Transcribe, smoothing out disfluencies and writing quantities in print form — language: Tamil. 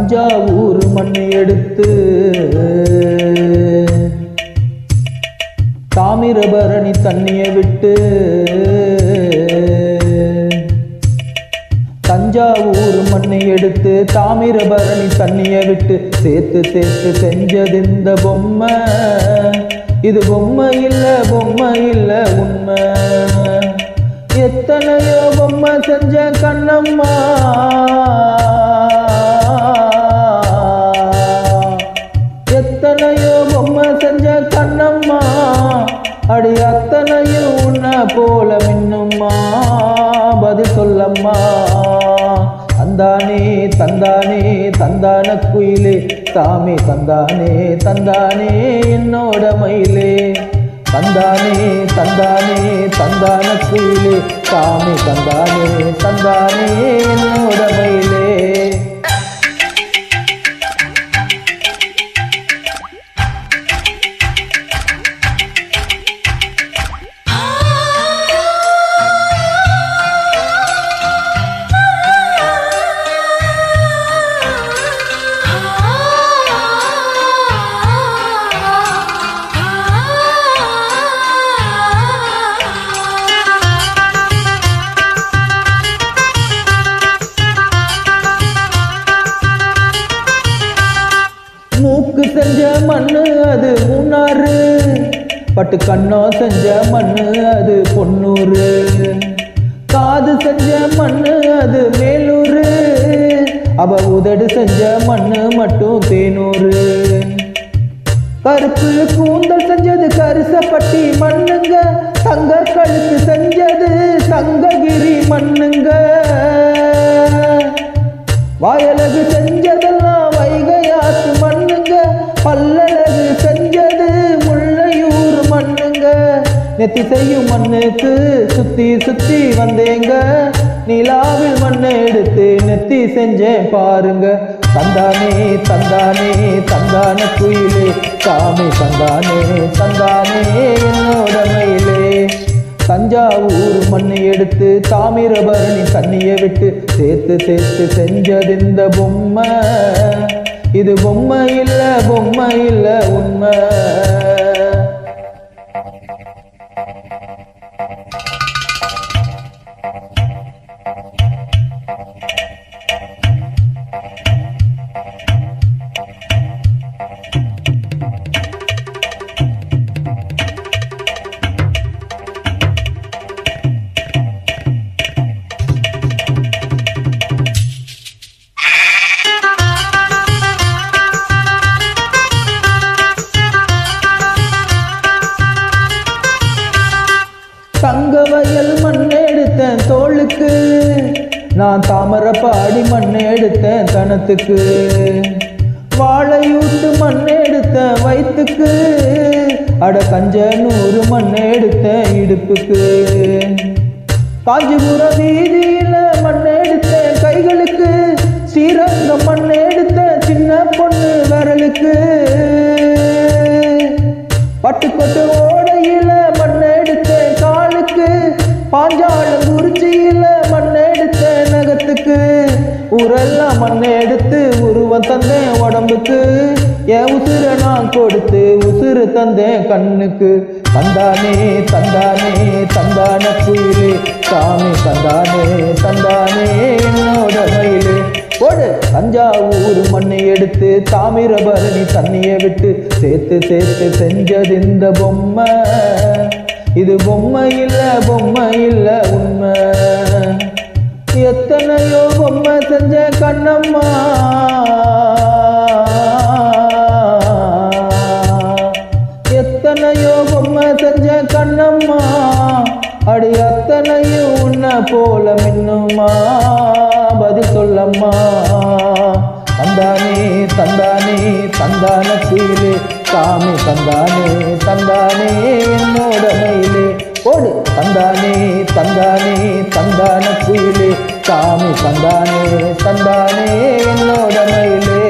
தஞ்சாவூர் மண்ணை எடுத்து தாமிரபரணி தண்ணியை விட்டு தஞ்சாவூர் மண்ணை எடுத்து தாமிரபரணி தண்ணியை விட்டு சேர்த்து சேர்த்து செஞ்சது இந்த பொம்மை. இது பொம்மை இல்ல உண்மை. எத்தனையோ பொம்மை செஞ்ச கண்ணம்மா, எத்தனையோ பொம்மை செஞ்ச கண்ணம்மா, அடி அத்தனையும் உன்ன போல மின்னும்மா. பதில் சொல்லம்மா. தந்தானே தந்தானே தந்தான குயிலே, சாமி தந்தானே தந்தானே என்னோட மயிலே. தந்தானே தந்தானே தந்தான குயிலே, சாமி தந்தானே தந்தானே என்னோட மயிலே. மூக்கு செஞ்ச மண்ணு அது மூணாறு, பட்டு கண்ணோ செஞ்ச மண்ணு அது பொன்னூறு, காது செஞ்ச மண்ணு அது மேலூரு, அவ உதடு செஞ்ச மண்ணு மட்டும் தேனூரு. கருப்பு கூந்தல் செஞ்சது கரிசப்பட்டி மண்ணுங்க, தங்க கழுத்து செஞ்சது தங்ககிரி மண்ணுங்க, வாயலகு செஞ்சதெல்லாம் வைகையாத்து மண்ணுங்க, பல்லழகு செஞ்சது முல்லையூர் மண்ணுங்க. நெத்தி செய்யும் மண்ணுக்கு சுத்தி சுத்தி வந்தேங்க, நிலாவில் மண்ணை எடுத்து நெத்தி செஞ்சேன் பாருங்க. தந்தானே தந்தானே தந்தான குயிலே, சாமி தந்தானே தந்தானே என்னோட மயிலே. தஞ்சாவூர் மண்ணை எடுத்து தாமிரபரணி தண்ணியை விட்டு சேர்த்து சேர்த்து செஞ்சது இந்த பொம்மை. இது பொம்மை இல்ல உண்மை. தங்க வயல் மண்ணை எடுத்தேன் தோளுக்கு, நான் தாமரப்பாடி மண்ணை எடுத்தேன் தனத்துக்கு, வாழையூட்டு மண்ணை எடுத்தேன் வயிற்றுக்கு, அட கஞ்சனூறு மண்ணை எடுத்தேன் இடுப்புக்கு, காஞ்சிபுரம் வீதியில மண்ணை எடுத்தேன் கைகளுக்கு, ஸ்ரீரங்கம் மண்ணை எடுத்தேன் சின்ன பொண்ணு விரலுக்கு, பட்டுக்கொட்டு ஓடையில மண்ணை எடுத்தேன் காலுக்கு, பாஞ்சாலங்குறிச்சியில மண்ணை எடுத்தேன் நகத்துக்கு, ஊரெல்லாம் மண்ணை எடுத்து உருவம் தந்தேன் உடம்புக்கு, என் உசுர நான் கொடுத்து உசுறு தந்தேன் கண்ணுக்கு. தந்தானே தந்தானே தந்தான குயிலே, சாமி தந்தானே தந்தானே என்னோட மயிலே. போடு. தஞ்சாவூர் மண்ணை எடுத்து தாமிரபரணி தண்ணியை விட்டு சேர்த்து சேர்த்து செஞ்சது இந்த பொம்மை. இது பொம்மை இல்ல உண்மை. எத்தனையோ பொம்மை செஞ்ச கண்ணம்மா, எத்தனையோ பொம்மை செஞ்ச கண்ணம்மா, அடி அத்தனையும் உன்ன போல மின்னுமா. பதில் சொல்லம்மா. தந்தானே தந்தானே தந்தான குயிலே, சாமி தந்தானே தந்தானே என்னோட மயிலே. ஓடு. தந்தானே தந்தானே தந்தான குயிலே, சாமி தந்தானே தந்தானே என்னோட மயிலே.